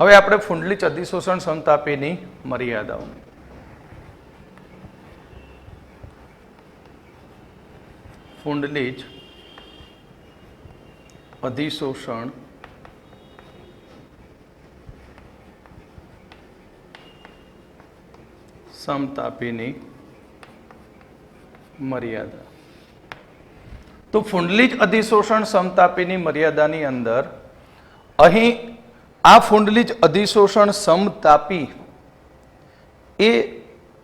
હવે આપણે ફુંડલીચ અધિશોષણ સમતાપીની મર્યાદાઓ. ફુંડલીચ અધિશોષણ સમતાપીની મર્યાદા. તો ફુંડલીચ અધિશોષણ સમતાપીની મર્યાદાની અંદર અહીં આ ફુંડલીચ અધિશોષણ સમતાપી એ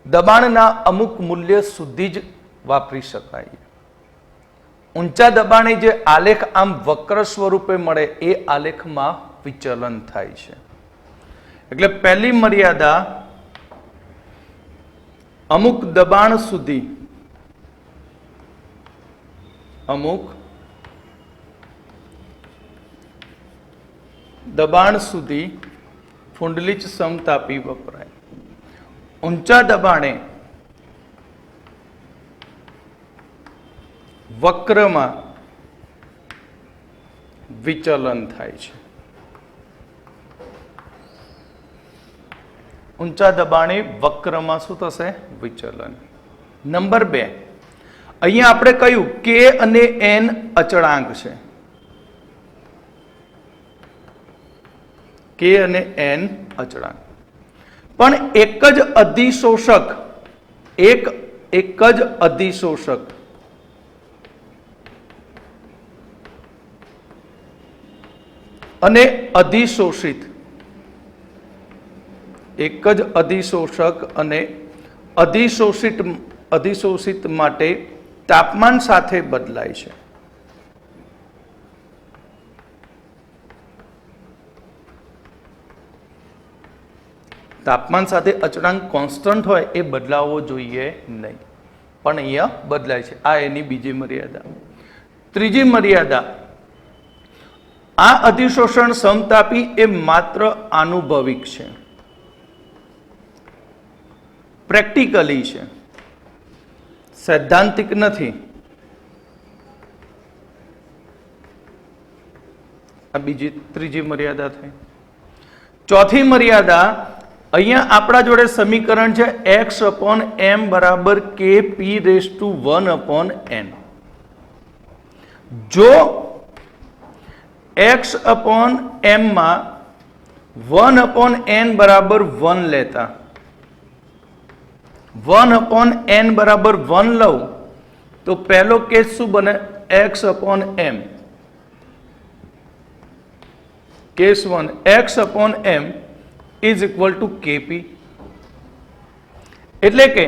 દબાણના અમુક મૂલ્ય સુધી જ વાપરી શકાય. ઊંચા દબાણે જે આલેખ આમ વક્ર સ્વરૂપે મળે એ આલેખમાં વિચલન થાય છે. એટલે પહેલી મર્યાદા અમુક દબાણ સુધી ફુંડલીચ સમતાપી વપરાય. ઊંચા દબાણે વક્રમાં વિચલન થાય છે. ઊંચા દબાણે વક્રમાં શું થશે? વિચલન. નંબર 2, અહીંયા આપણે કહ્યું કે અને એન અચળાંક છે. કે અને એન અચળાંક. પણ એક જ અધિશોષક અને અધિશોષિત અધિશોષિત માટે તાપમાન સાથે બદલાય છે. તાપમાન સાથે અચળાંક કોન્સ્ટન્ટ હોય એ બદલાવવો જોઈએ નહીં, પણ અહીંયા બદલાય છે. આ એની બીજી મર્યાદા. ત્રીજી મર્યાદા, આ અધિશોષણ સમતાપી એ માત્ર આનુભવિક છે, પ્રેક્ટિકલી છે, સૈદ્ધાંતિક નથી. આ ત્રીજી મર્યાદા થઈ. ચોથી મર્યાદા, અહીંયા આપણા જોડે સમીકરણ છે x/m બરાબર kp⁴ જો x/m માં 1/n બરાબર 1 લેતા, 1/n બરાબર 1 લઉં તો પહેલો કેસ શું બને? x/m. Case 1 x/m is equal to kp. એટલે કે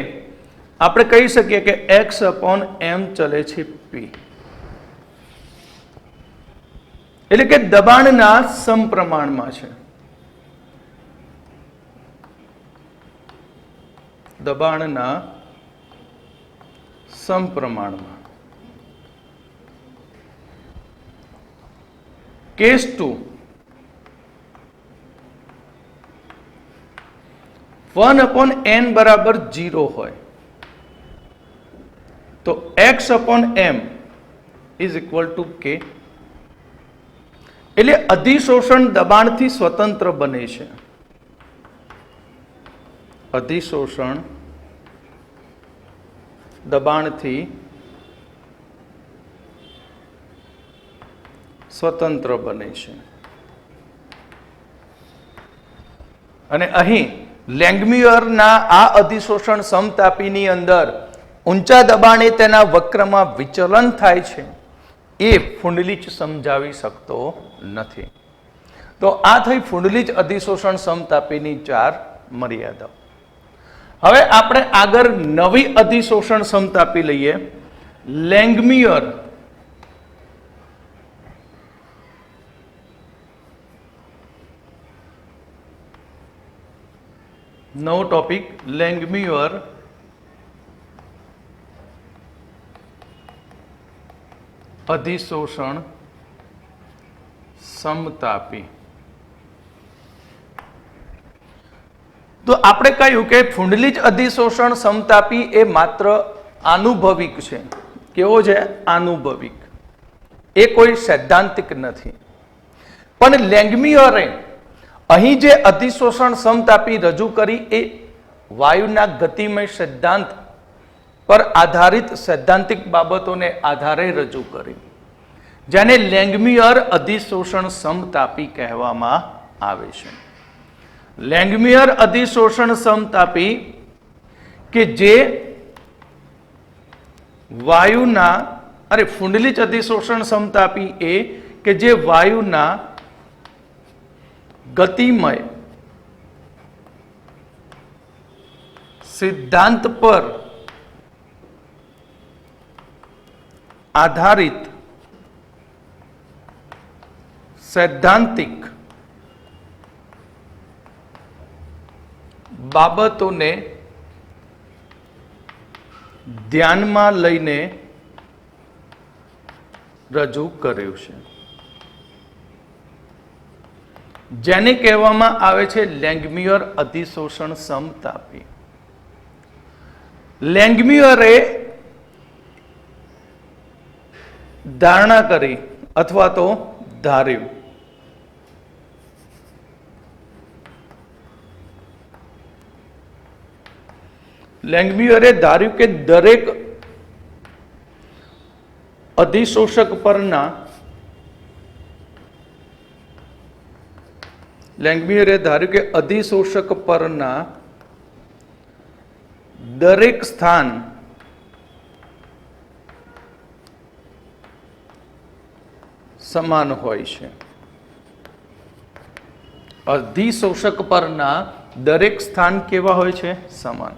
આપણે કહી શકીએ કે x/m ચલે છે p. એટલે કે દબાણના સમપ્રમાણમાં છે. દબાણના સમપ્રમાણમાં. કેસ 2, 1/n બરાબર 0 હોય તો x/m is equal to k. એટલે અધિશોષણ દબાણથી સ્વતંત્ર બને છે. અધિશોષણ દબાણથી સ્વતંત્ર બને છે. અને અહીં લેંગમ્યુરના આ અધિશોષણ સમતાપીની અંદર ઊંચા દબાણે તેના વક્રમાં વિચલન થાય છે એ ફુંડલીચ સમજાવી શકતો નથી. તો આ થઈ ફુંડલીચ અધિશોષણ સમતાપીની 4 મર્યાદાઓ. હવે આપણે આગળ નવી અધિશોષણ સમતાપી લઈએ, લેંગમ્યુર. નવો ટોપિક, લેંગમ્યુર અધિશોષણ સમતાપી. તો આપણે કહ્યું કે ફુંડલીચ અધિશોષણ સમતાપી એ માત્ર આનુભવિક છે. કેવો છે? આનુભવિક. એ કોઈ સૈદ્ધાંતિક નથી. પણ લેંગમ્યુરે અહીં જે અધિશોષણ સમતાપી રજૂ કરી એ વાયુના ગતિમય સિદ્ધાંત પર આધારિત સૈદ્ધાંતિક બાબતોને આધારે રજૂ કરી, જેને લેંગમિયર અધિશોષણ સમતાપી કહેવામાં આવે છે. લેંગમિયર અધિશોષણ સમતાપી કે જે વાયુના ફુંડલિચ અધિશોષણ સમતાપી એ કે જે વાયુના ગતિમય સિદ્ધાંત પર આધારિત સૈદ્ધાંતિક બાબતોને ધ્યાનમાં લઈને રજૂ કર્યું છે, જેને કહેવામાં આવે છે લેંગમિયર અધિશોષણ સમતાપી. લેંગમિયરે ધારણા કરી અથવા તો ધાર્યું લેંગમિયરે ધાર્યું કે દરેક અધિશોષક પરના લેંગમિયરે ધાર્યું કે અધિશોષક પરના દરેક સ્થાન સમાન હોય છે. અધિશોષક પરના દરેક સ્થાન કેવા હોય છે? સમાન.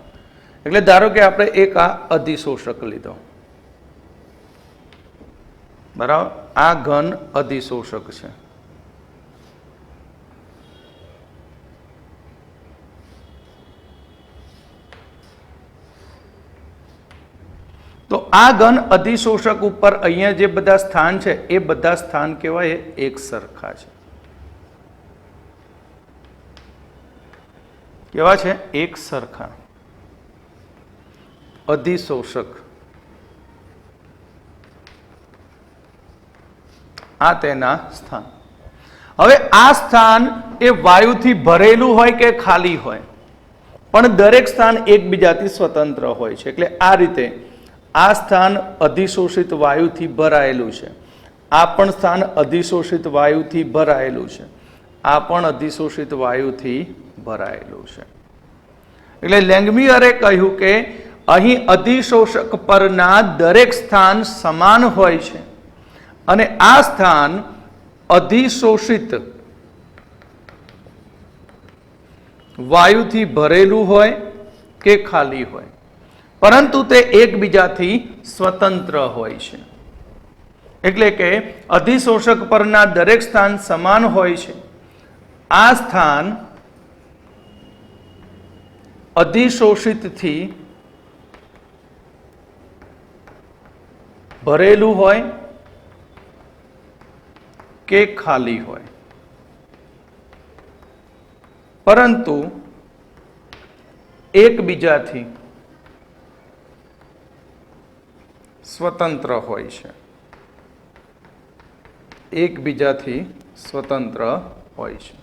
એટલે ધારો કે આપણે એક આ અધિશોષક લીધો, બરાબર, આ ઘન અધિશોષક છે. તો આ ઘન અધિશોષક ઉપર અહીંયા જે બધા સ્થાન છે એ બધા સ્થાન કેવાય એક સરખા છે. કેવા છે? એક સરખા. અધિશોષક આ તેના સ્થાન. હવે આ સ્થાન એ વાયુથી ભરેલું હોય કે ખાલી હોય, પણ દરેક સ્થાન એકબીજાથી સ્વતંત્ર હોય છે. એટલે આ રીતે આ સ્થાન અધિશોષિત વાયુથી ભરાયેલું છે, આ પણ સ્થાન અધિશોષિત વાયુથી ભરાયેલું છે, આ પણ અધિશોષિત વાયુથી ભરાયેલું છે. એટલે લેંગમિયરે કહ્યું કે અહીં અધિશોષક પરના દરેક સ્થાન સમાન હોય છે અને આ સ્થાન અધિશોષિત વાયુથી ભરેલું હોય કે ખાલી હોય, પરંતુ તે એકબીજાથી સ્વતંત્ર હોય છે. એટલે કે અધિશોષક પરના દરેક સ્થાન સમાન હોય છે. આ સ્થાન અધિશોષિતથી ભરેલું હોય કે ખાલી હોય, પરંતુ એકબીજાથી સ્વતંત્ર હોય છે. એકબીજાથી સ્વતંત્ર હોય છે.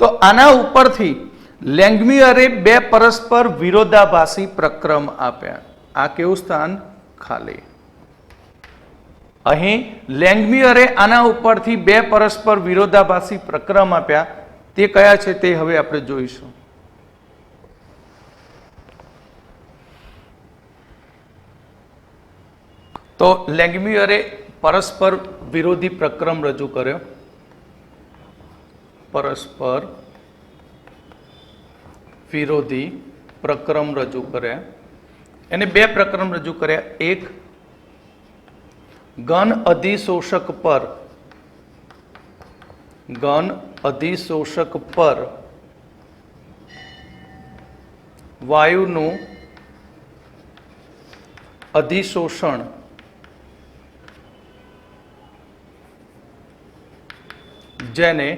તો આના ઉપરથી લેંગમિયરે બે પરસ્પર વિરોધાભાસી પ્રક્રમ આપ્યા. આ કેવું સ્થાન? ખાલી. અહીં લેંગમિયરે આના ઉપરથી બે પરસ્પર વિરોધાભાસી પ્રક્રમ આપ્યા. તે કયા છે તે હવે આપણે જોઈશું. તો લેંગમિયરે પરસ્પર વિરોધી પ્રક્રમ રજૂ કર્યો. પરસ્પર વિરોધી પ્રક્રમ રજૂ કર્યા. એને બે પ્રક્રમ રજૂ કર્યા. એક, ઘન અધિશોષક પર વાયુનું અધિશોષણ જેને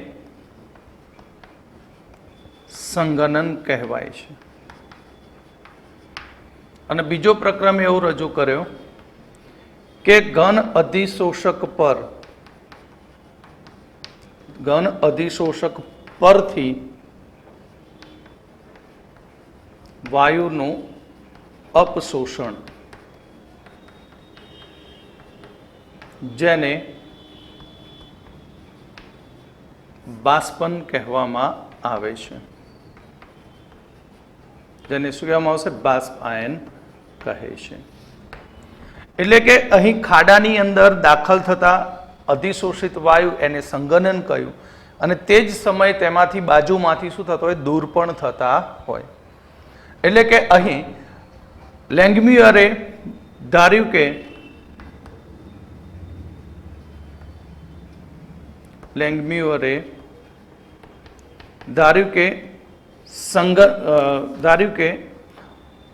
સંઘનન કહેવાય છે. અને બીજો પ્રક્રમ એવો રજૂ કર્યો કે ઘન અધિશોષક પરથી વાયુનું અપશોષણ, જેને બાષ્પન કહેવામાં આવે છે, જેને શું કહેવામાં આવશે? બાષ્પાયન કહે છે. એટલે કે અહીં ખાડાની અંદર દાખલ થતા અધિશોષિત વાયુ એને સંગનન કહ્યું, અને તે જ સમયે તેમાંથી બાજુમાંથી શું થતું હોય? દૂર પણ થતા હોય. એટલે કે અહીં લેંગમ્યુઅરે ધાર્યું કે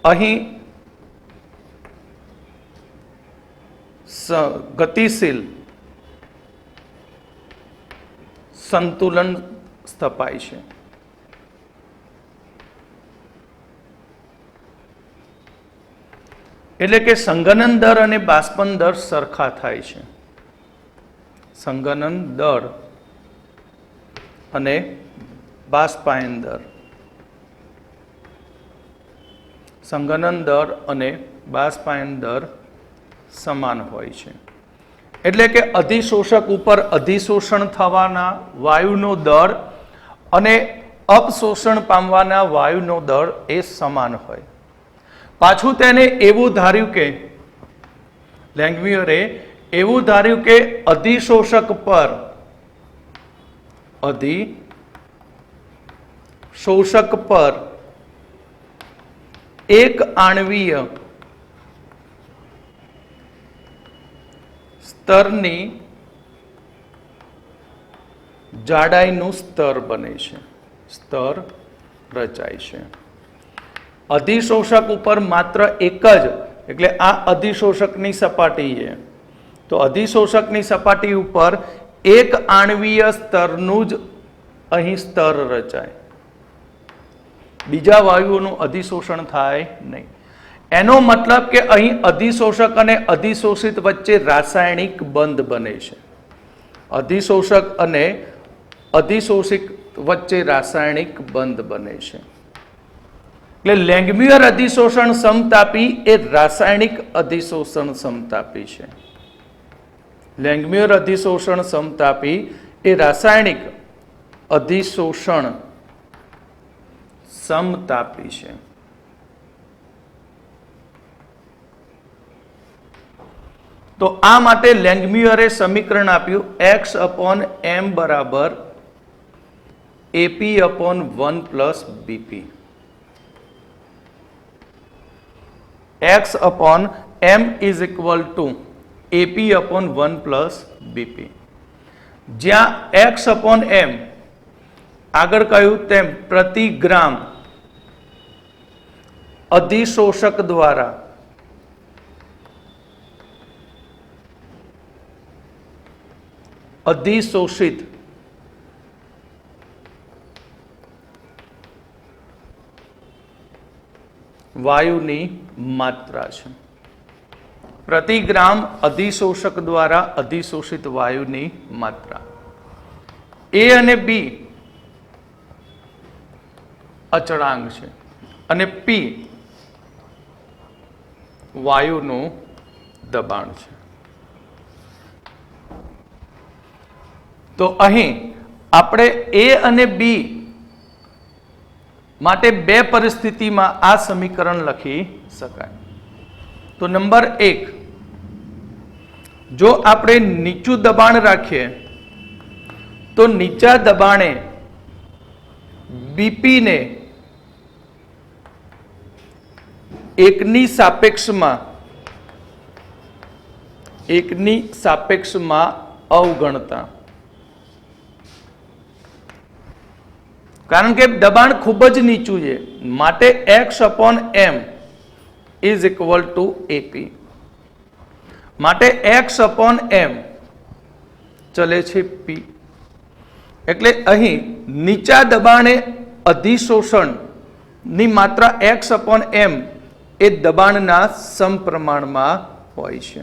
અહીં ગતિશીલ સંતુલન સ્થપાય છે. એટલે કે સંગનન દર અને બાષ્પન દર સરખા થાય છે. સંગનન દર અને બાષ્પાયન દર, સંગનન દર અને બાષ્પાયન દર સમાન હોય છે. એટલે કે અધિશોષક ઉપર અધિશોષણ થવાના વાયુનો દર અને અપશોષણ પામવાના વાયુનો દર એ સમાન હોય. પાછું તેને એવું ધાર્યું કે લેંગમ્યુઅરે એવું ધાર્યું કે અધિશોષક પર એક આણ્વીય સ્તરની જાડાઈનું સ્તર બને છે, સ્તર રચાય છે. અધિશોષક ઉપર માત્ર એક જ, એટલે આ અધિશોષકની સપાટી છે, તો અધિશોષકની સપાટી ઉપર એક આણ્વીય સ્તરનું જ અહીં સ્તર રચાય, બીજા વાયુઓનું અધિશોષણ થાય નહીં. એનો મતલબ કે અહીં અધિશોષક અને અધિશોષિત વચ્ચે રાસાયણિક બંધ બને છે. અધિશોષક અને અધિશોષિત વચ્ચે રાસાયણિક બંધ બને છે. એટલે લેંગમ્યુઅર અધિશોષણ સમતાપી એ રાસાયણિક અધિશોષણ સમતાપી છે. લેંગમ્યુઅર અધિશોષણ સમતાપી એ રાસાયણિક અધિશોષણ સમતાપી છે. તો આ માટે લેંગમ્યુઅરે સમીકરણ આપ્યું x/m બરાબર AP/1 plus BP. x/m is equal to AP/1 plus BP. જ્યાં x/m આગળ કહ્યું તેમ પ્રતિ ગ્રામ અધિશોષક દ્વારા અધિશોષિત વાયુની માત્રા છે. પ્રતિ ગ્રામ અધિશોષક દ્વારા અધિશોષિત વાયુની માત્રા. A અને B અચળાંક છે અને P વાયુનું દબાણ છે. તો અહીં આપણે A અને B માટે બે પરિસ્થિતિમાં આ સમીકરણ લખી શકાય. તો નંબર 1, જો આપણે નીચું દબાણ રાખીએ તો નીચા દબાણે BP ને એકની સાપેક્ષમાં અવગણતા, કારણ કે દબાણ ખૂબ જ નીચું છે, માટે x/m is equal to AP. માટે x/m ચલે છે P. એટલે અહીં નીચા દબાણે અધિશોષણની માત્રા x/m એ દબાણના સમપ્રમાણમાં હોય છે.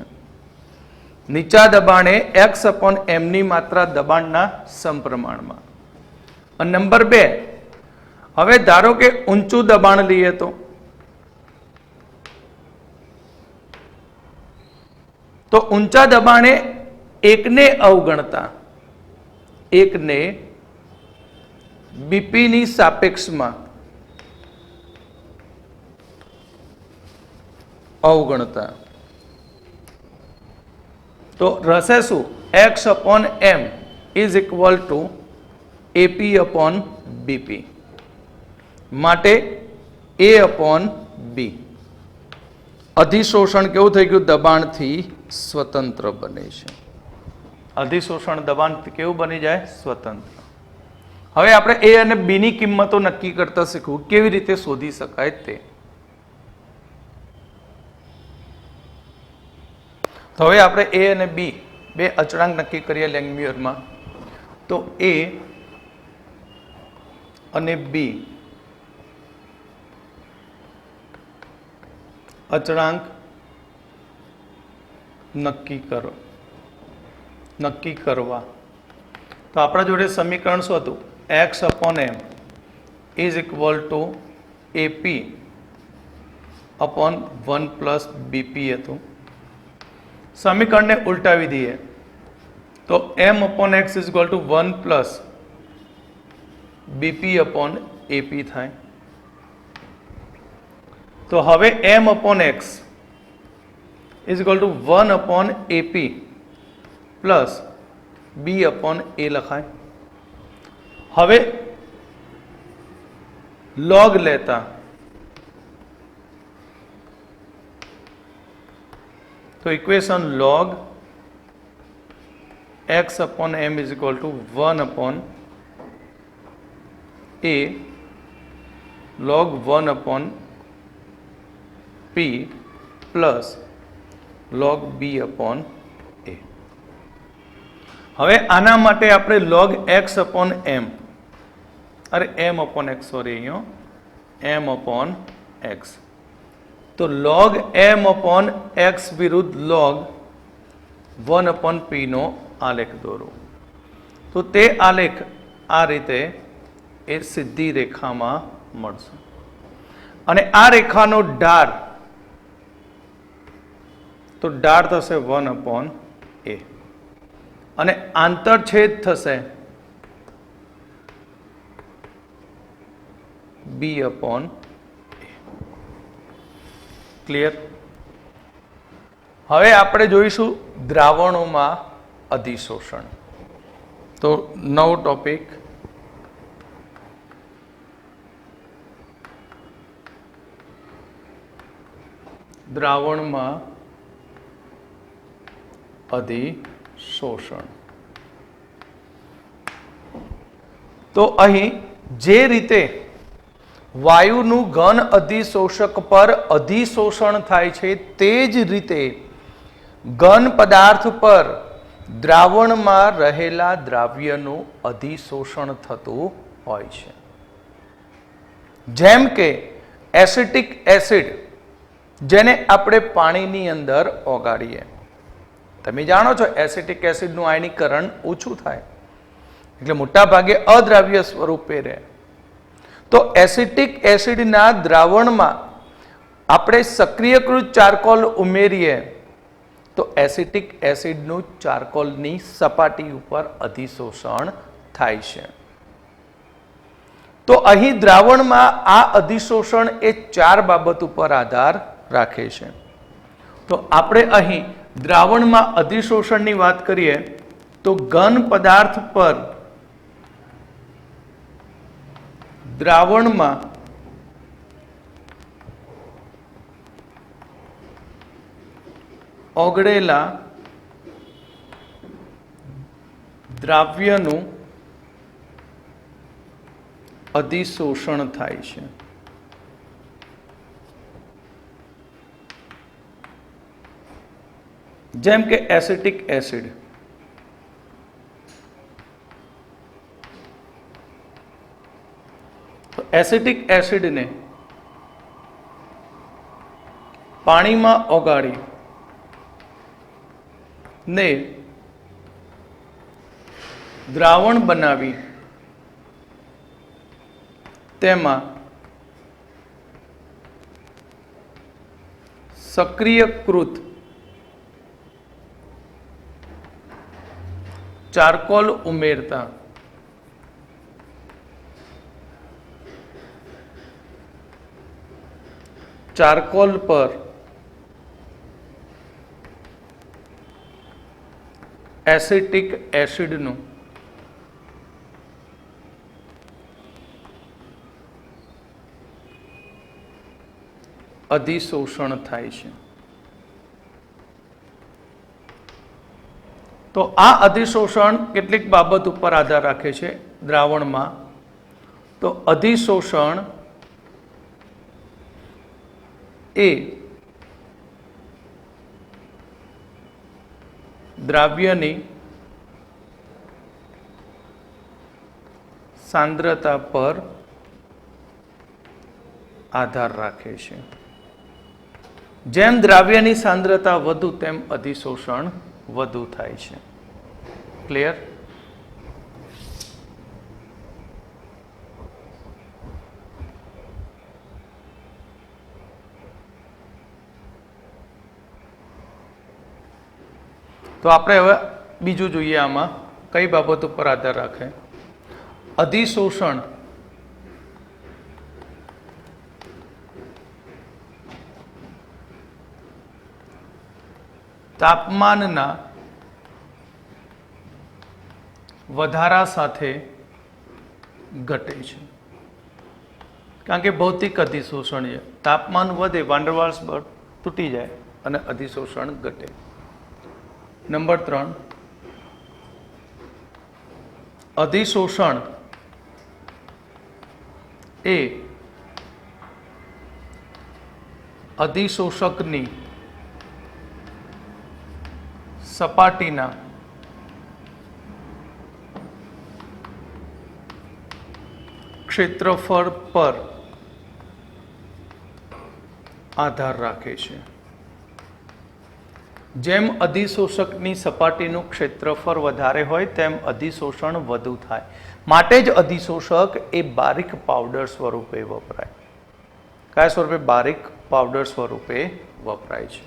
નીચા દબાણે x/m ની માત્રા દબાણના સમપ્રમાણમાં. અને નંબર 2, હવે ધારો કે ઊંચું દબાણ લઈએ તો ઊંચા દબાણે એકને અવગણતા, એકને બીપી ની સાપેક્ષમાં અવગણતા, તો રહેશે શું? x upon m is equal to AP upon BP. માટે A upon B. અધિશોષણ કેવું થઈ ગયું? દબાણથી સ્વતંત્ર બને છે. અધિશોષણ દબાણથી કેવું બની જાય? સ્વતંત્ર. હવે આપણે A અને B ની કિંમતો નક્કી કરતા શીખવું, કેવી રીતે શોધી શકાય તે. તો હવે આપણે A અને B બે અચળાંક નક્કી કરીએ લેંગમ્યુરમાં. તો A અને B અચળાંક નક્કી કરવા. તો આપણા જોડે સમીકરણ શું હતું? x upon m is equal to AP upon 1 plus BP હતું. સમીકરણને ઉલટાવી દઈએ તો m upon x is equal to 1 plus BP upon AP થાય. તો હવે m upon x is equal to 1 upon AP plus B upon A લખાય. હવે log લેતા તો equation log x upon m is equal to 1 upon A log 1 upon P plus log B upon A. હવે આના માટે આપણે log x upon m m upon x અહીંયા m upon x, તો log m upon x વિરુદ્ધ log 1 upon p નો આલેખ દોરો. તો તે આલેખ આ રીતે એ સીધી રેખામાં મળશે અને આ રેખાનો ઢાળ, તો ઢાળ થશે 1 upon a અને આંતરછેદ થશે b upon a. ક્લિયર? હવે આપણે જોઈશું દ્રાવણોમાં અધિશોષણ. તો નવો ટોપિક, દ્રાવણમાં અધિશોષણ. તો અહીં જે રીતે વાયુનું ઘન અધિશોષક પર અધિશોષણ થાય છે, તે જ રીતે ઘન પદાર્થ પર દ્રાવણમાં રહેલા દ્રાવ્યનું અધિશોષણ થતું હોય છે. જેમ કે એસિટિક એસિડ, જેને આપણે પાણીની અંદર ઓગાળીએ. તમે જાણો છો એસિટિક એસિડનું આયનીકરણ ઓછું થાય એટલે મોટા ભાગે અદ્રાવ્ય સ્વરૂપે રહે. તો એસિટિક એસિડના દ્રાવણમાં આપણે સક્રિયકૃત ચારકોલ ઉમેરીએ તો એસિટિક એસિડનું ચારકોલની સપાટી ઉપર અધિશોષણ થાય છે. તો અહીં દ્રાવણમાં આ અધિશોષણ એ 4 બાબત ઉપર આધાર રાખે છે. તો આપણે અહીં દ્રાવણમાં અધિશોષણની વાત કરીએ તો ઘન પદાર્થ પર દ્રાવણમાં ઓગળેલા દ્રાવ્યનું અધિશોષણ થાય છે. જેમ કે એસિટિક એસિડ, તો એસિટિક એસિડને પાણીમાં ઓગાળી ને દ્રાવણ બનાવી તેમાં સક્રિયકૃત ચારકોલ ઉમેરતા ચારકોલ પર એસિટિક એસિડનું અધિશોષણ થાય છે. તો આ અધિશોષણ કેટલીક બાબત ઉપર આધાર રાખે છે દ્રાવણમાં. તો અધિશોષણ એ દ્રાવ્યની સાંદ્રતા પર આધાર રાખે છે. જેમ દ્રાવ્યની સાંદ્રતા વધુ તેમ અધિશોષણ વધુ થાય છે. ક્લિયર? તો આપણે હવે બીજું જોઈએ. આમાં કઈ બાબત ઉપર આધાર રાખે? અધિશોષણ તાપમાનના વધારા સાથે ઘટે છે. કારણ કે ભૌતિક અધિશોષણ છે. તાપમાન વધે, વાન ડર વાલ્સ બળ તૂટી જાય અને અધિશોષણ ઘટે. નંબર 3, અધિશોષણ એ અધિશોષકની સપાટીના ક્ષેત્રફળ પર આધાર રાખે છે. જેમ અધિશોષકની સપાટીનું ક્ષેત્રફળ વધારે હોય તેમ અધિશોષણ વધુ થાય. માટે જ અધિશોષક એ બારીક પાવડર સ્વરૂપે વપરાય. કયા સ્વરૂપે? બારીક પાવડર સ્વરૂપે વપરાય છે.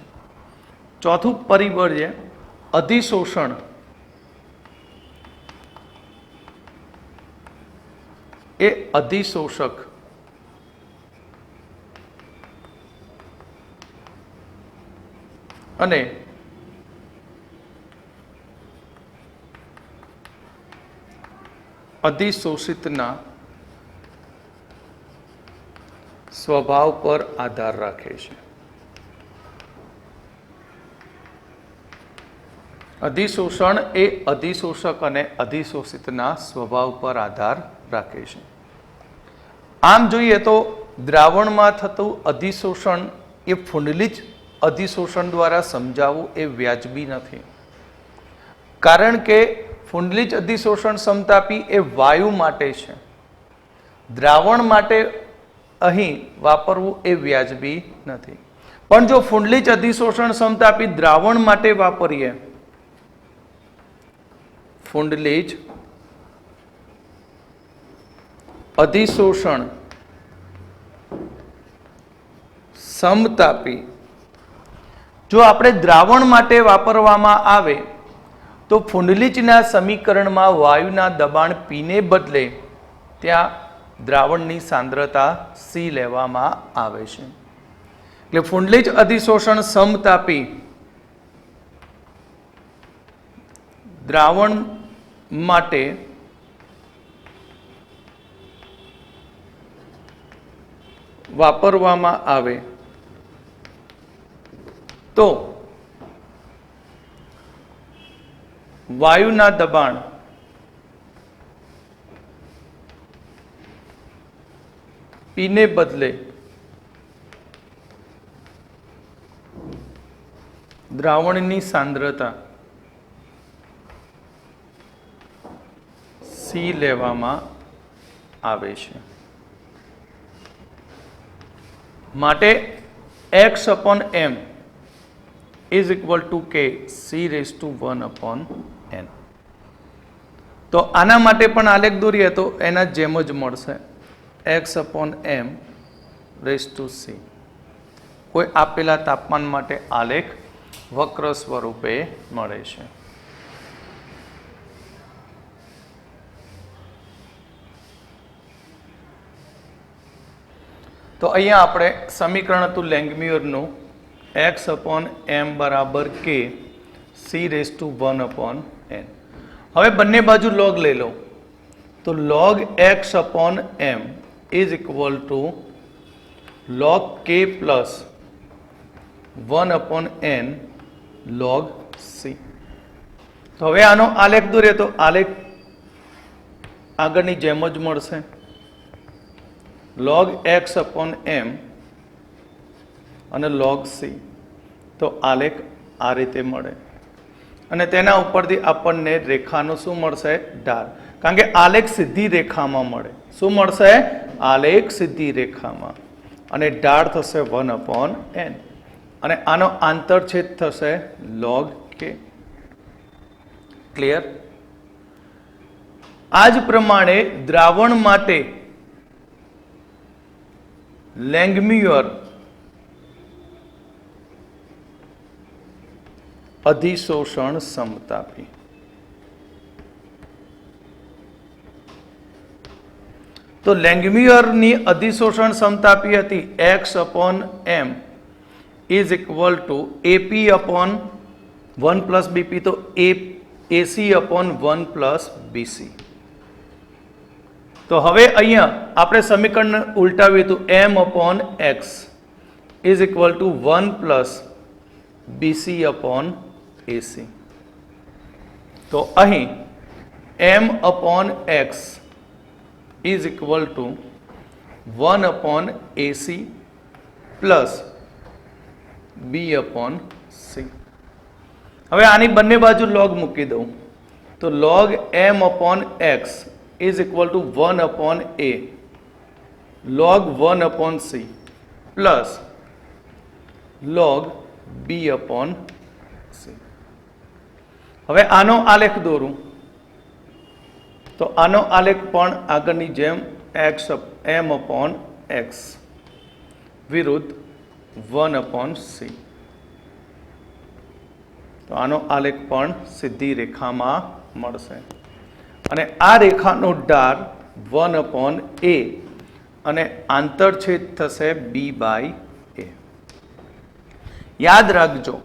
ચોથું પરિબળ છે અધિશોષણ એ અધિશોષક અને અધિશોષિતના સ્વભાવ પર આધાર રાખે છે. અધિશોષણ એ અધિશોષક અને અધિશોષિતના સ્વભાવ પર આધાર રાખે છે. આમ જોઈએ તો દ્રાવણમાં થતું અધિશોષણ એ ફુંડલીજ અધિશોષણ દ્વારા સમજાવવું એ વ્યાજબી નથી. કારણ કે ફુંડલીજ અધિશોષણ સમતાપી એ વાયુ માટે છે. દ્રાવણ માટે અહીં વાપરવું એ વ્યાજબી નથી. પણ જો ફુંડલીજ અધિશોષણ સમતાપી દ્રાવણ માટે વાપરીએ, ફુંડલીજ અધિશોષણ સમતાપી જો આપણે દ્રાવણ માટે વાપરવામાં આવે તો ફુંડલીજના સમીકરણમાં વાયુના દબાણ પીને બદલે ત્યાં દ્રાવણની સાંદ્રતા સી લેવામાં આવે છે. એટલે ફુંડલીજ અધિશોષણ સમતાપી દ્રાવણ માટે વાપરવામાં આવે તો વાયુના દબાણ પીને બદલે દ્રાવણની સાંદ્રતા સી લેવામાં આવે છે. માટે x/m is equal to k c⁻1/n. તો આના માટે પણ આલેખ દોરીએ તો એના જેમ જ મળશે. x/m રેઝ ટુ c કોઈ આપેલા તાપમાન માટે આલેખ વક્ર સ્વરૂપે મળે છે. તો અહીંયા આપણે સમીકરણ હતું લેંગમ્યુરનું x/m બરાબર k c rays two 1/n. હવે બંને બાજુ log લઈ લો તો log x/m is equal to log k plus 1/n log c. તો હવે આનો આલેખ દોરીએ તો આલેખ આગળની જેમ જ મળશે. log x/m અને log c. તો આલેખ આ રીતે મળે અને તેના ઉપરથી આપણને રેખાનું શું મળશે? ઢાળ. કારણ કે આલેખ સીધી રેખામાં મળે. શું મળશે? આલેખ સીધી રેખામાં અને ઢાળ થશે 1/n અને આનો આંતરછેદ થશે log k. ક્લિયર? આ જ પ્રમાણે દ્રાવણ માટે લેંગમ્યુર અધિશોષણ સમતાપી. તો લેંગમ્યુરની અધિશોષણ સમતાપી હતી x/m is equal to AP/1 plus BP. તો AC/1 પ્લસ BC. તો હવે અહીંયા આપણે સમીકરણ ઉલટાવ્યું હતું m/x is equal to 1 plus BC/AC. તો અહીં m/x is equal to 1/AC plus B/C. હવે આની બંને બાજુ log મૂકી દઉં તો log m/x is equal to 1/a log 1/c plus log B/c. હવે આનો આલેખ દોરું તો આનો આલેખ પણ આગળની જેમ m/x વિરુદ્ધ 1/c. તો આનો આલેખ પણ સીધી રેખામાં મળશે અને આ રેખાનો ઢાળ 1/a અને આંતરછેદ થશે b/a. યાદ રાખજો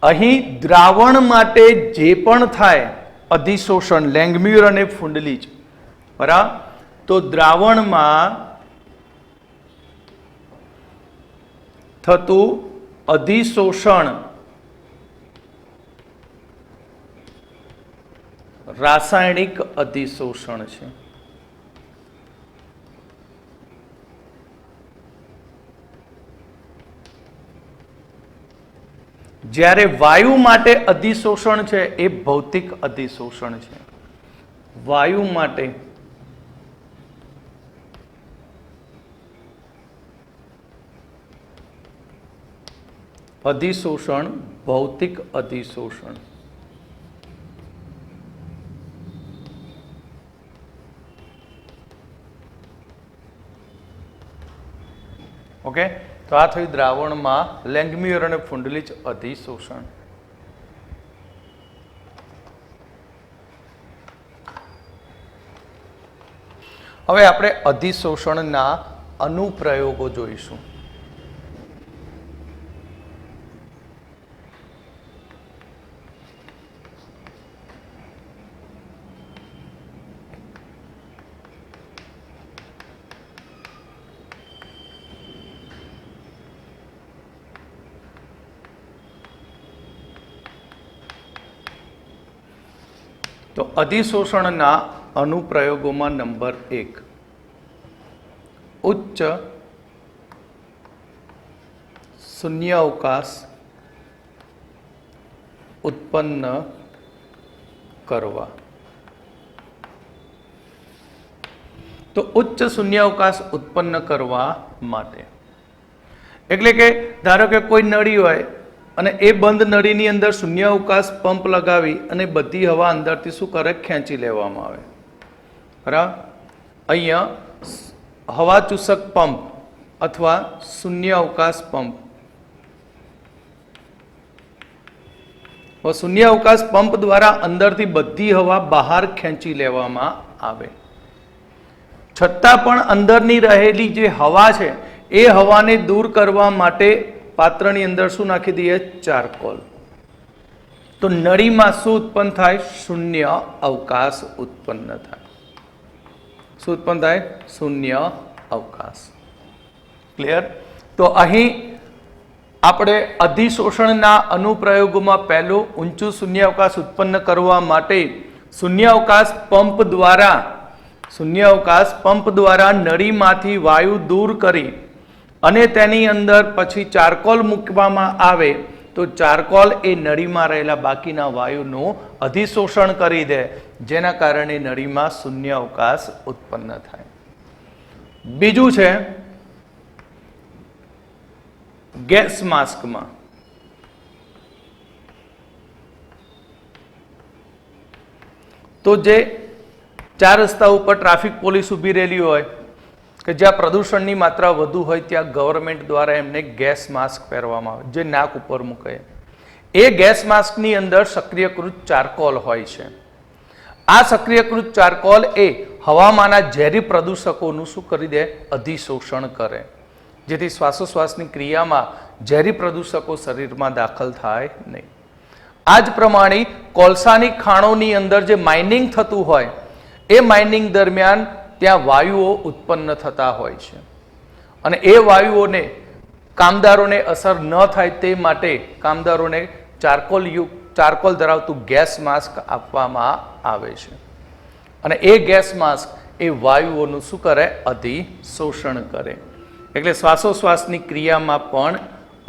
અહીં દ્રાવણ માટે જે પણ થાય અધિશોષણ લેંગમ્યુર અને ફુંડલીજ બરાબર. તો દ્રાવણમાં થતું અધિશોષણ રાસાયણિક અધિશોષણ છે. જ્યારે વાયુ માટે અધિશોષણ છે એ ભૌતિક અધિશોષણ છે. વાયુ માટે અધિશોષણ ભૌતિક અધિશોષણ. ઓકે, તો આ થયું દ્રાવણમાં લેંગમ્યુર અને ફુંડલીજ અધિશોષણ. હવે આપણે અધિશોષણના અનુપ્રયોગો જોઈશું. તો અધિશોષણના અનુપ્રયોગોમાં નંબર 1 ઉચ્ચ શૂન્યાવકાશ ઉત્પન્ન કરવા. તો ઉચ્ચ શૂન્યાવકાશ ઉત્પન્ન કરવા માટે એટલે કે ધારો કે કોઈ નળી હોય અને એ બંધ નળીની અંદર શૂન્યાવકાશ પંપ લગાવી અને બધી હવા અંદરથી શું કરે? ખેંચી લેવામાં આવે. બરાબર. અહીંયા હવા ચૂસક પંપ અથવા શૂન્ય અવકાશ પંપ, શૂન્ય અવકાશ પંપ દ્વારા અંદરથી બધી હવા બહાર ખેંચી લેવામાં આવે, છતાં પણ અંદરની રહેલી જે હવા છે એ હવાને દૂર કરવા માટે પાત્રની અંદર શું નાખી દઈએ? ચારકોલ. તો નળીમાં શું ઉત્પન્ન થાય? શૂન્ય અવકાશ ઉત્પન્ન થાય. શું ઉત્પન્ન થાય? શૂન્ય અવકાશ. ક્લિયર? તો અહીં આપણે અધિશોષણના અનુપ્રયોગોમાં પહેલું ઊંચું શૂન્ય અવકાશ ઉત્પન્ન કરવા માટે શૂન્ય અવકાશ પંપ દ્વારા નળીમાંથી વાયુ દૂર કરી અને તેની અંદર પછી ચારકોલ મૂકવામાં આવે તો ચારકોલ એ નળીમાં રહેલા બાકીના વાયુનું અધિશોષણ કરી દે, જેના કારણે નળીમાં શૂન્ય અવકાશ ઉત્પન્ન થાય. બીજું છે ગેસ માસ્કમાં. તો જે ચાર રસ્તા ઉપર ટ્રાફિક પોલીસ ઊભી રહેલી હોય કે જ્યાં પ્રદૂષણની માત્રા વધુ હોય ત્યાં ગવર્મેન્ટ દ્વારા એમને ગેસ માસ્ક પહેરવામાં આવે જે નાક ઉપર મૂકે. એ ગેસ માસ્કની અંદર સક્રિયકૃત ચારકોલ હોય છે. આ સક્રિયકૃત ચારકોલ એ હવામાંના ઝેરી પ્રદૂષકોનું શું કરી દે? અધિશોષણ કરે, જેથી શ્વાસોશ્વાસની ક્રિયામાં ઝેરી પ્રદૂષકો શરીરમાં દાખલ થાય નહીં. આ જ પ્રમાણે કોલસાની ખાણોની અંદર જે માઇનિંગ થતું હોય એ માઇનિંગ દરમિયાન ત્યાં વાયુઓ ઉત્પન્ન થતા હોય છે અને એ વાયુઓને કામદારોને અસર ન થાય તે માટે કામદારોને ચારકોલ ધરાવતું ગેસ માસ્ક આપવામાં આવે છે અને એ ગેસ માસ્ક એ વાયુઓનું શું કરે? અધિશોષણ કરે. એટલે શ્વાસોશ્વાસની ક્રિયામાં પણ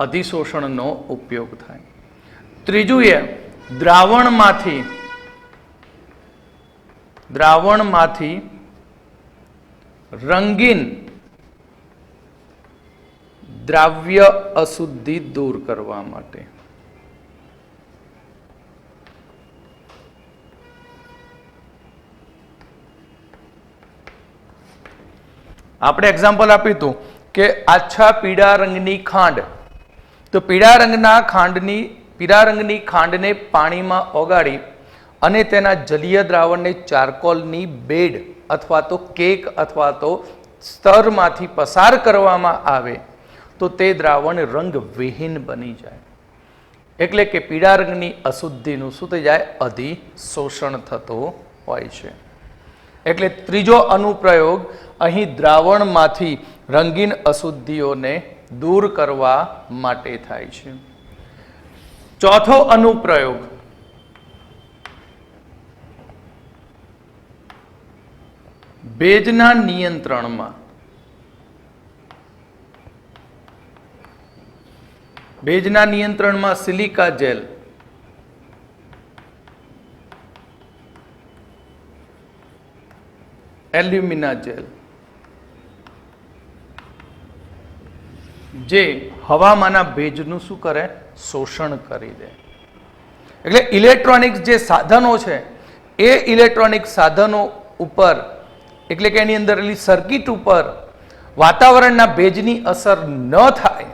અધિશોષણનો ઉપયોગ થાય. ત્રીજું એ દ્રાવણમાંથી રંગીન દ્રાવ્ય અશુદ્ધિ દૂર કરવા માટે. આપણે એક્ઝામ્પલ આપ્યું હતું કે આછા પીળા રંગની ખાંડ, તો પીળા રંગની ખાંડને પાણીમાં ઓગાળી અને તેના જલીય દ્રાવણને ચારકોલની બેડ અથવા તો કેક અથવા તો સ્તરમાંથી પસાર કરવામાં આવે તો તે દ્રાવણ રંગવિહીન બની જાય. એટલે કે પીળા રંગની અશુદ્ધિનું શું થઈ જાય? અધિશોષણ થતું હોય છે. એટલે ત્રીજો અનુપ્રયોગ અહીં દ્રાવણમાંથી રંગીન અશુદ્ધિઓને દૂર કરવા માટે થાય છે. ચોથો અનુપ્રયોગ ભેજના નિયંત્રણમાં. ભેજના નિયંત્રણમાં સિલિકા જેલ, એલ્યુમિના જેલ જે હવામાંના ભેજનું શું કરે? શોષણ કરી દે. એટલે ઇલેક્ટ્રોનિક્સ જે સાધનો છે એ ઇલેક્ટ્રોનિક સાધનો ઉપર એટલે કે એની અંદર સર્કિટ ઉપર વાતાવરણના ભેજની અસર ન થાય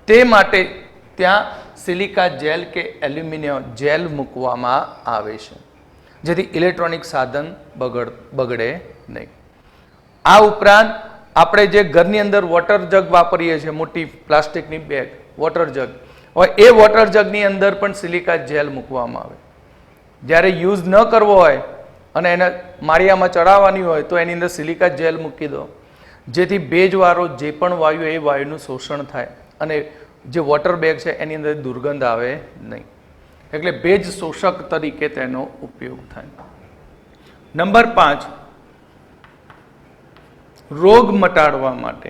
તે માટે ત્યાં સિલિકા જેલ કે એલ્યુમિનિયમ જેલ મૂકવામાં આવે છે, જેથી ઇલેક્ટ્રોનિક સાધન બગડે નહીં. આ ઉપરાંત આપણે જે ઘરની અંદર વોટર જગ વાપરીએ છીએ, મોટી પ્લાસ્ટિકની બેગ વોટર જગ, હવે એ વોટર જગની અંદર પણ સિલિકા જેલ મૂકવામાં આવે. જ્યારે યુઝ ન કરવો હોય અને એને માળિયામાં ચડાવવાની હોય તો એની અંદર સિલિકા જેલ મૂકી દો, જેથી ભેજવાળો જે પણ વાયુ એ વાયુનું શોષણ થાય અને જે વોટર બેગ છે એની અંદર દુર્ગંધ આવે નહીં. એટલે ભેજ શોષક તરીકે તેનો ઉપયોગ થાય. નંબર 5, રોગ મટાડવા માટે.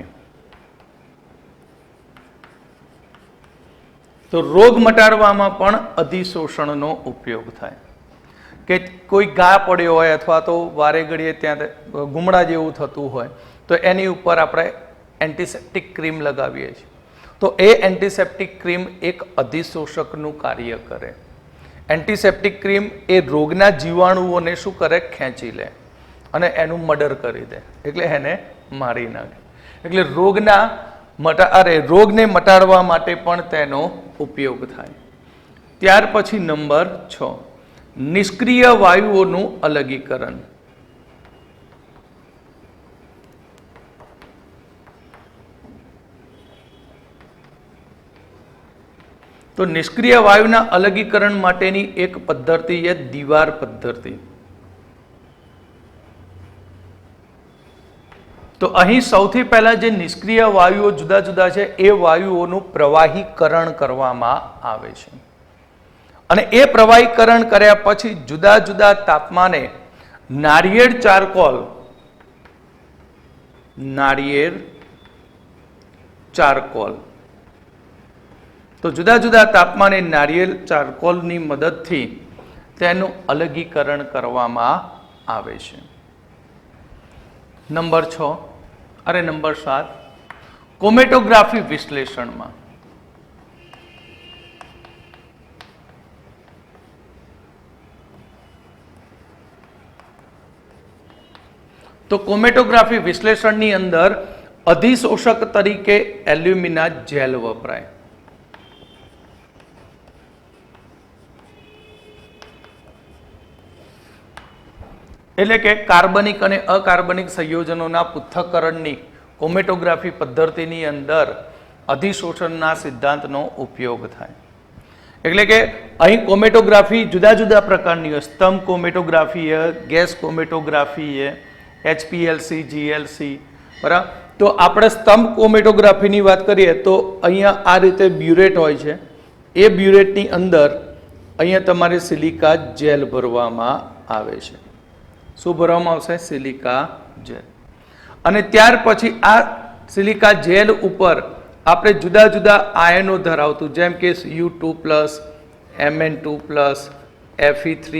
તો રોગ મટાડવામાં પણ અધિશોષણનો ઉપયોગ થાય. કે કોઈ ઘા પડ્યો હોય અથવા તો વારે ઘડીએ ત્યાં ગુમડા જેવું થતું હોય તો એની ઉપર આપણે એન્ટિસેપ્ટિક ક્રીમ લગાવીએ છીએ. તો એ એન્ટિસેપ્ટિક ક્રીમ એક અધિશોષકનું કાર્ય કરે. એન્ટિસેપ્ટિક ક્રીમ એ રોગના જીવાણુઓને શું કરે? ખેંચી લે અને એનું મર્ડર કરી દે, એટલે એને મારી નાખે. એટલે રોગને મટાડવા માટે પણ તેનો ઉપયોગ થાય. ત્યાર પછી નંબર 6, નિષ્ક્રિય વાયુઓનું અલગીકરણ. તો નિષ્ક્રિય વાયુના અલગીકરણ માટેની એક પદ્ધતિ છે દીવાર પદ્ધતિ. તો અહીં સૌથી પહેલા જે નિષ્ક્રિય વાયુઓ જુદા જુદા છે એ વાયુઓનું પ્રવાહીકરણ કરવામાં આવે છે, અને એ પ્રવાહીકરણ કર્યા પછી જુદા જુદા તાપમાને નાળિયેર ચારકોલ તો જુદા જુદા તાપમાને નાળિયેર ચારકોલની મદદથી તેનું અલગીકરણ કરવામાં આવે છે. નંબર 7, ક્રોમેટોગ્રાફી વિશ્લેષણમાં. તો ક્રોમેટોગ્રાફી વિશ્લેષણની અંદર અધિશોષક તરીકે એલ્યુમિના જેલ વપરાય. એટલે કે કાર્બનિક અને અકાર્બનિક સંયોજનોના પૃથ્થકરણની ક્રોમેટોગ્રાફી પદ્ધતિની અંદર અધિશોષણના સિદ્ધાંતનો ઉપયોગ થાય. એટલે કે અહીં ક્રોમેટોગ્રાફી જુદા જુદા પ્રકારની હોય. સ્તંભ ક્રોમેટોગ્રાફી છે, ગેસ ક્રોમેટોગ્રાફી છે, HPLC, GLC, બરાબર. તો આપણે સ્તંભ ક્રોમેટોગ્રાફીની વાત કરીએ તો અહીંયા આ રીતે બ્યુરેટ હોય છે. એ બ્યુરેટની અંદર અહીંયા તમારે સિલિકા જેલ ભરવામાં આવે છે. શું ભરવામાં આવશે? Silica gel. અને ત્યાર પછી આ સિલિકા જેલ ઉપર આપણે જુદા જુદા આયનો ધરાવતું, જેમ કે U2+, Mn2+, Fe3+,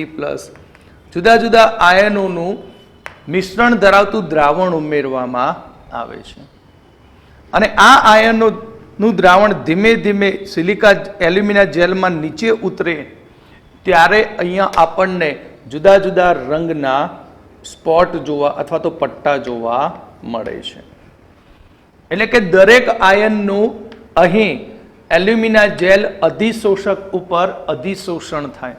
જુદા જુદા આયનોનું મિશ્રણ ધરાવતું દ્રાવણ ઉમેરવામાં આવે છે. અને આ આયનોનું દ્રાવણ ધીમે ધીમે સિલિકા એલ્યુમિના જેલમાં નીચે ઉતરે ત્યારે અહીંયા આપણને જુદા જુદા રંગના સ્પોટ જોવા અથવા તો પટ્ટા જોવા મળે છે. એટલે કે દરેક આયનનું અહીં એલ્યુમિના જેલ અધિશોષક ઉપર અધિશોષણ થાય.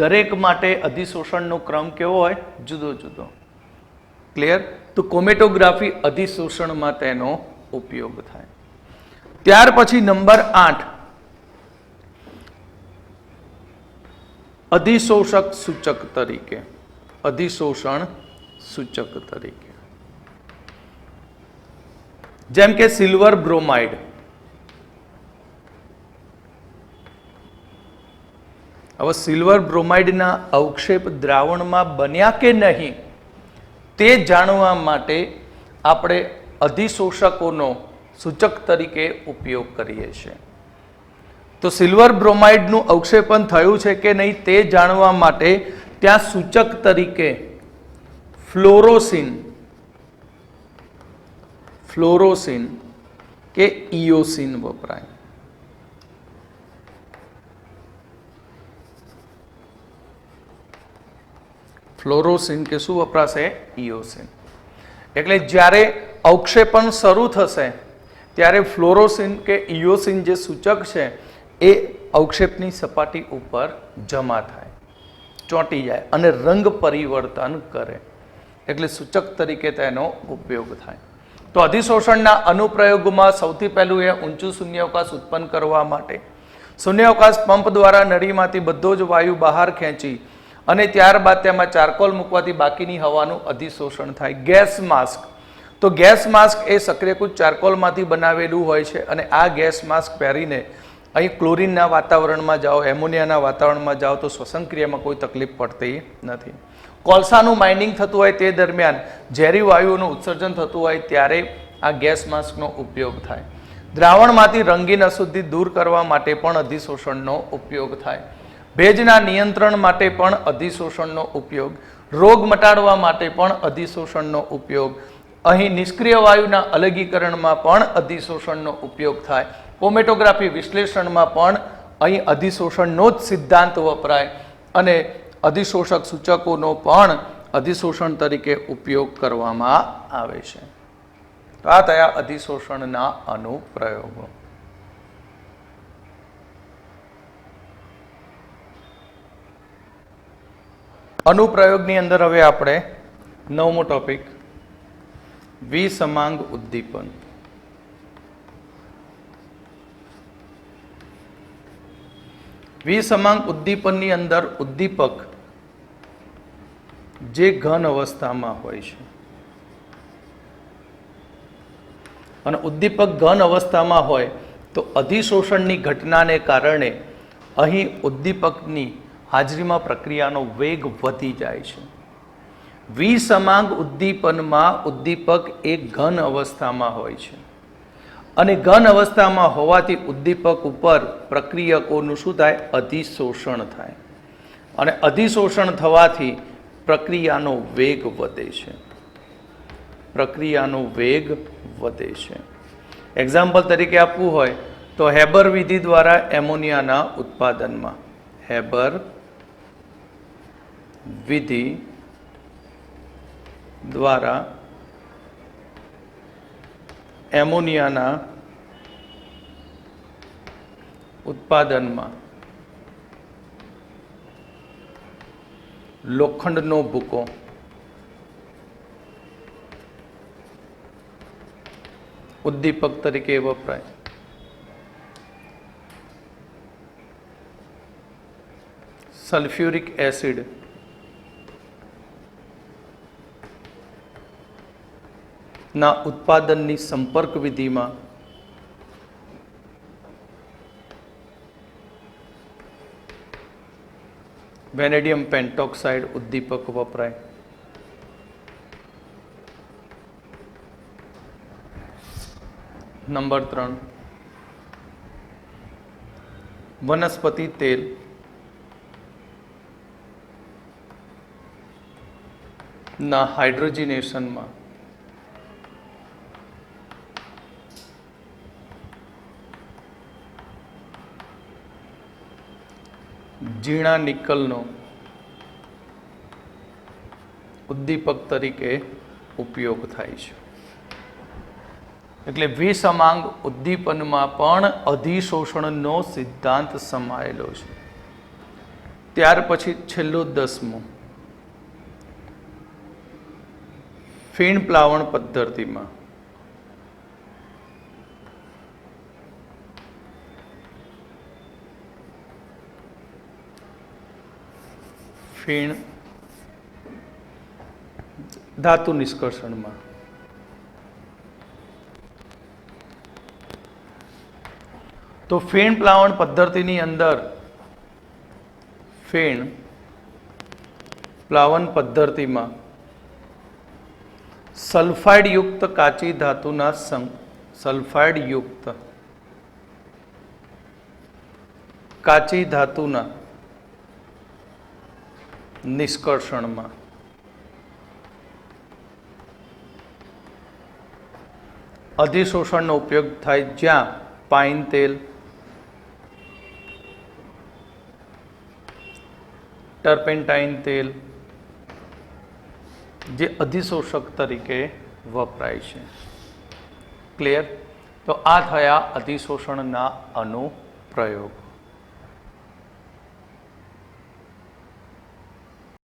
દરેક માટે અધિશોષણનો ક્રમ કેવો હોય? જુદો જુદો. ક્લિયર? તો ક્રોમેટોગ્રાફી અધિશોષણમાં તેનો ઉપયોગ થાય. ત્યાર પછી નંબર 8, અધિશોષક સૂચક તરીકે. અધિશોષણ સૂચક તરીકે જેમ કે સિલ્વર બ્રોમાઇડ. હવે સિલ્વર બ્રોમાઇડના અવક્ષેપ દ્રાવણમાં બન્યા કે નહીં તે જાણવા માટે આપણે અધિશોષકોનો સૂચક તરીકે ઉપયોગ કરીએ છીએ. તો સિલ્વર બ્રોમાઇડનું અવક્ષેપન થયું છે કે નહીં તે જાણવા માટે ત્યાં સૂચક તરીકે ફ્લોરોસિન કે ઇયોસિન વપરાય. ફ્લોરોસિન કે શું વપરાશે? ઇયોસિન. એટલે જ્યારે અવક્ષેપણ શરૂ થશે ત્યારે ફ્લોરોસિન કે ઇયોસિન જે સૂચક છે એ અવક્ષેપની સપાટી ઉપર જમા થાય, ચોંટી જાય અને રંગ પરિવર્તન કરે. એટલે સૂચક તરીકે તેનો ઉપયોગ થાય. તો અધિશોષણના અનુપ્રયોગમાં સૌથી પહેલું એ ઊંચું શૂન્યાવકાશ ઉત્પન્ન કરવા માટે શૂન્યાવકાશ પંપ દ્વારા નળીમાંથી બધો જ વાયુ બહાર ખેંચી અને ત્યારબાદ તેમાં ચારકોલ મૂકવાથી બાકીની હવાનું અધિશોષણ થાય. Gas mask. તો ગેસ માસ્ક એ સક્રિયકૃત ચારકોલમાંથી બનાવેલું હોય છે અને આ ગેસ માસ્ક પહેરીને અહીં ક્લોરીનના વાતાવરણમાં જાઓ, એમોનિયાના વાતાવરણમાં જાઓ તો શ્વસન ક્રિયામાં કોઈ તકલીફ પડતી નથી. કોલસાનું માઇનિંગ થતું હોય તે દરમિયાન ઝેરી વાયુઓનું ઉત્સર્જન થતું હોય ત્યારે આ ગેસ માસ્કનો ઉપયોગ થાય. દ્રાવણમાંથી રંગીન અશુદ્ધિ દૂર કરવા માટે પણ અધિશોષણનો ઉપયોગ થાય. ભેજના નિયંત્રણ માટે પણ અધિશોષણનો ઉપયોગ, રોગ મટાડવા માટે પણ અધિશોષણનો ઉપયોગ, અહીં નિષ્ક્રિય વાયુના અલગીકરણમાં પણ અધિશોષણનો ઉપયોગ થાય. ક્રોમેટોગ્રાફી વિશ્લેષણમાં પણ અહીં અધિશોષણનો જ સિદ્ધાંત વપરાય અને અધિશોષક સૂચકોનો પણ અધિશોષણ તરીકે ઉપયોગ કરવામાં આવે છે. તો આ થયા અધિશોષણના અનુપ્રયોગો. અનુપ્રયોગની અંદર હવે આપણે નવમો ટોપિક વિસમાંગ ઉદ્દીપન. વિસમાંગ ઉદ્દીપનની અંદર ઉદ્દીપક જે ઘન અવસ્થામાં હોય છે અને ઉદ્દીપક ઘન અવસ્થામાં હોય તો અધિશોષણની ઘટનાને કારણે અહીં ઉદ્દીપકની હાજરીમાં પ્રક્રિયાનો વેગ વધી જાય છે. વિસમાંગ ઉદ્દીપનમાં ઉદ્દીપક એક ઘન અવસ્થામાં હોય છે અને ઘન અવસ્થામાં હોવાથી ઉદ્દીપક ઉપર પ્રક્રિયકોનું શું થાય? અધિશોષણ થાય અને અધિશોષણ થવાથી પ્રક્રિયાનો વેગ વધે છે. પ્રક્રિયાનો વેગ વધે છે. એક્ઝામ્પલ તરીકે આપવું હોય તો હેબર વિધિ દ્વારા એમોનિયાના ઉત્પાદનમાં હેબર વિધિ દ્વારા એમોનિયાના ઉત્પાદનમાં લોખંડનો ભૂકો ઉદ્દીપક તરીકે વપરાય. સલ્ફ્યુરિક એસિડ ના ઉત્પાદનની સંપર્ક વિધિમાં વેનેડિયમ પેન્ટોક્સાઇડ ઉદ્દીપક વપરાય. નંબર 3 વનસ્પતિ તેલ ના હાઇડ્રોજનેશનમાં ઝીણા નિકલનો ઉદ્દીપક તરીકે ઉપયોગ થાય છે. એટલે વિસમાંગ ઉદ્દીપનમાં પણ અધિશોષણનો સિદ્ધાંત સમાયેલો છે. ત્યાર પછી છેલ્લું 10મું ફીણ પ્લાવણ પદ્ધતિમાં ફીણ ધાતુ નિષ્કર્ષણમાં તો ફીણ પ્લાવણ પદ્ધતિની અંદર ફીણ પ્લાવન પદ્ધતિમાં સલ્ફાઇડ યુક્ત કાચી ધાતુના સલ્ફાઇડ યુક્ત કાચી ધાતુના નિષ્કર્ષણમાં અધિશોષણનો ઉપયોગ થાય, જ્યાં પાઇન તેલ, ટર્પેન્ટાઇન તેલ જે અધિશોષક તરીકે વપરાય છે. ક્લિયર? તો આ થયા અધિશોષણના અનુપ્રયોગ.